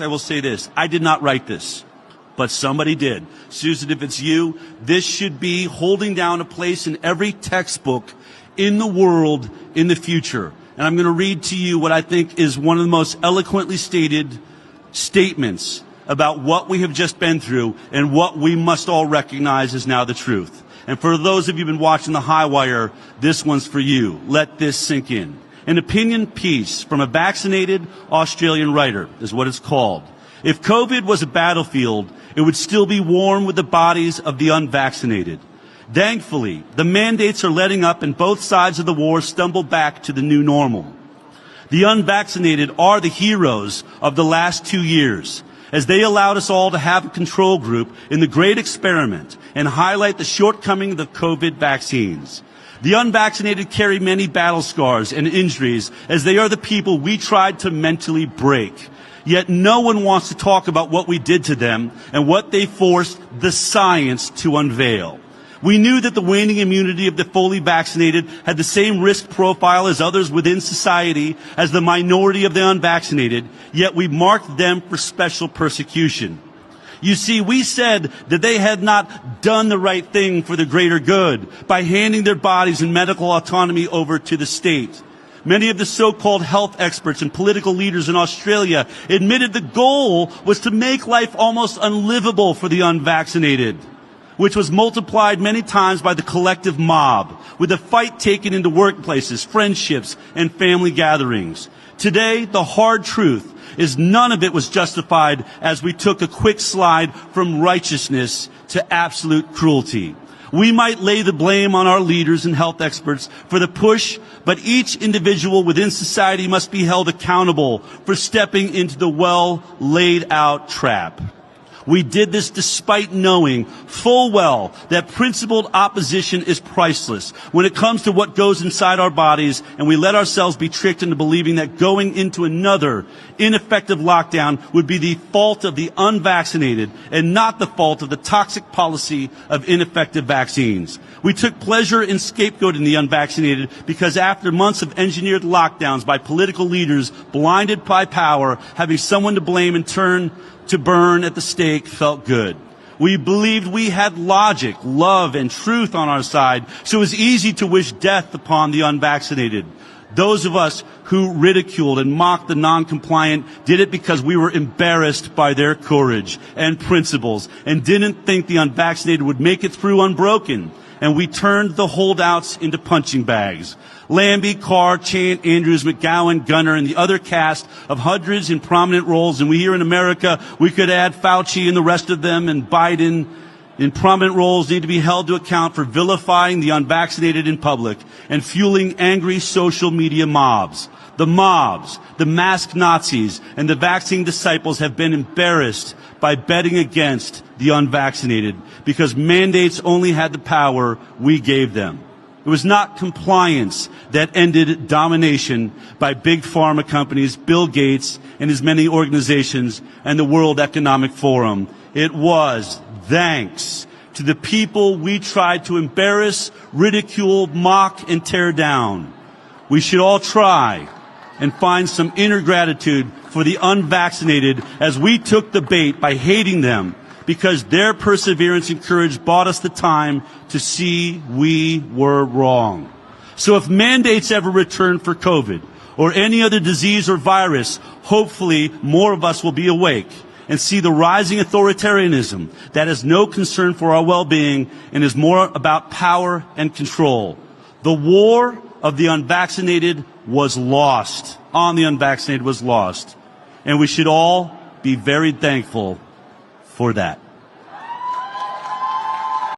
I will say this. I did not write this, but somebody did. Susan, if it's you, this should be holding down a place in every textbook in the world in the future. And I'm going to read to you what I think is one of the most eloquently stated statements about what we have just been through and what we must all recognize is now the truth. And for those of you who've been watching the High Wire, this one's for you. Let this sink in. An opinion piece from a vaccinated Australian writer is what it's called. If COVID was a battlefield, it would still be warm with the bodies of the unvaccinated. Thankfully, the mandates are letting up and both sides of the war stumble back to the new normal. The unvaccinated are the heroes of the last 2 years, as they allowed us all to have a control group in the great experiment and highlight the shortcomings of the COVID vaccines. The unvaccinated carry many battle scars and injuries, as they are the people we tried to mentally break. Yet no one wants to talk about what we did to them and what they forced the science to unveil. We knew that the waning immunity of the fully vaccinated had the same risk profile as others within society as the minority of the unvaccinated, yet we marked them for special persecution. You see, we said that they had not done the right thing for the greater good by handing their bodies and medical autonomy over to the state. Many of the so-called health experts and political leaders in Australia admitted the goal was to make life almost unlivable for the unvaccinated, which was multiplied many times by the collective mob, with the fight taken into workplaces, friendships, and family gatherings. Today, the hard truth is none of it was justified as we took a quick slide from righteousness to absolute cruelty. We might lay the blame on our leaders and health experts for the push, but each individual within society must be held accountable for stepping into the well-laid-out trap. We did this despite knowing full well that principled opposition is priceless when it comes to what goes inside our bodies, and we let ourselves be tricked into believing that going into another ineffective lockdown would be the fault of the unvaccinated and not the fault of the toxic policy of ineffective vaccines. We took pleasure in scapegoating the unvaccinated because after months of engineered lockdowns by political leaders blinded by power, having someone to blame and turn to burn at the stake felt good. We believed we had logic, love, and truth on our side, so it was easy to wish death upon the unvaccinated. Those of us who ridiculed and mocked the non-compliant did it because we were embarrassed by their courage and principles and didn't think the unvaccinated would make it through unbroken. And we turned the holdouts into punching bags. Lambie, Carr, Chant, Andrews, McGowan, Gunner, and the other cast of hundreds in prominent roles. And we here in America, we could add Fauci and the rest of them, and Biden in prominent roles need to be held to account for vilifying the unvaccinated in public and fueling angry social media mobs. The mobs, the masked Nazis, and the vaccine disciples have been embarrassed by betting against the unvaccinated because mandates only had the power we gave them. It was not compliance that ended domination by big pharma companies, Bill Gates and his many organizations, and the World Economic Forum. It was thanks to the people we tried to embarrass, ridicule, mock, and tear down. We should all try and find some inner gratitude for the unvaccinated as we took the bait by hating them because their perseverance and courage bought us the time to see we were wrong. So if mandates ever return for COVID or any other disease or virus, hopefully more of us will be awake and see the rising authoritarianism that has no concern for our well-being and is more about power and control. The war of the unvaccinated was lost, on the unvaccinated was lost. And we should all be very thankful for that.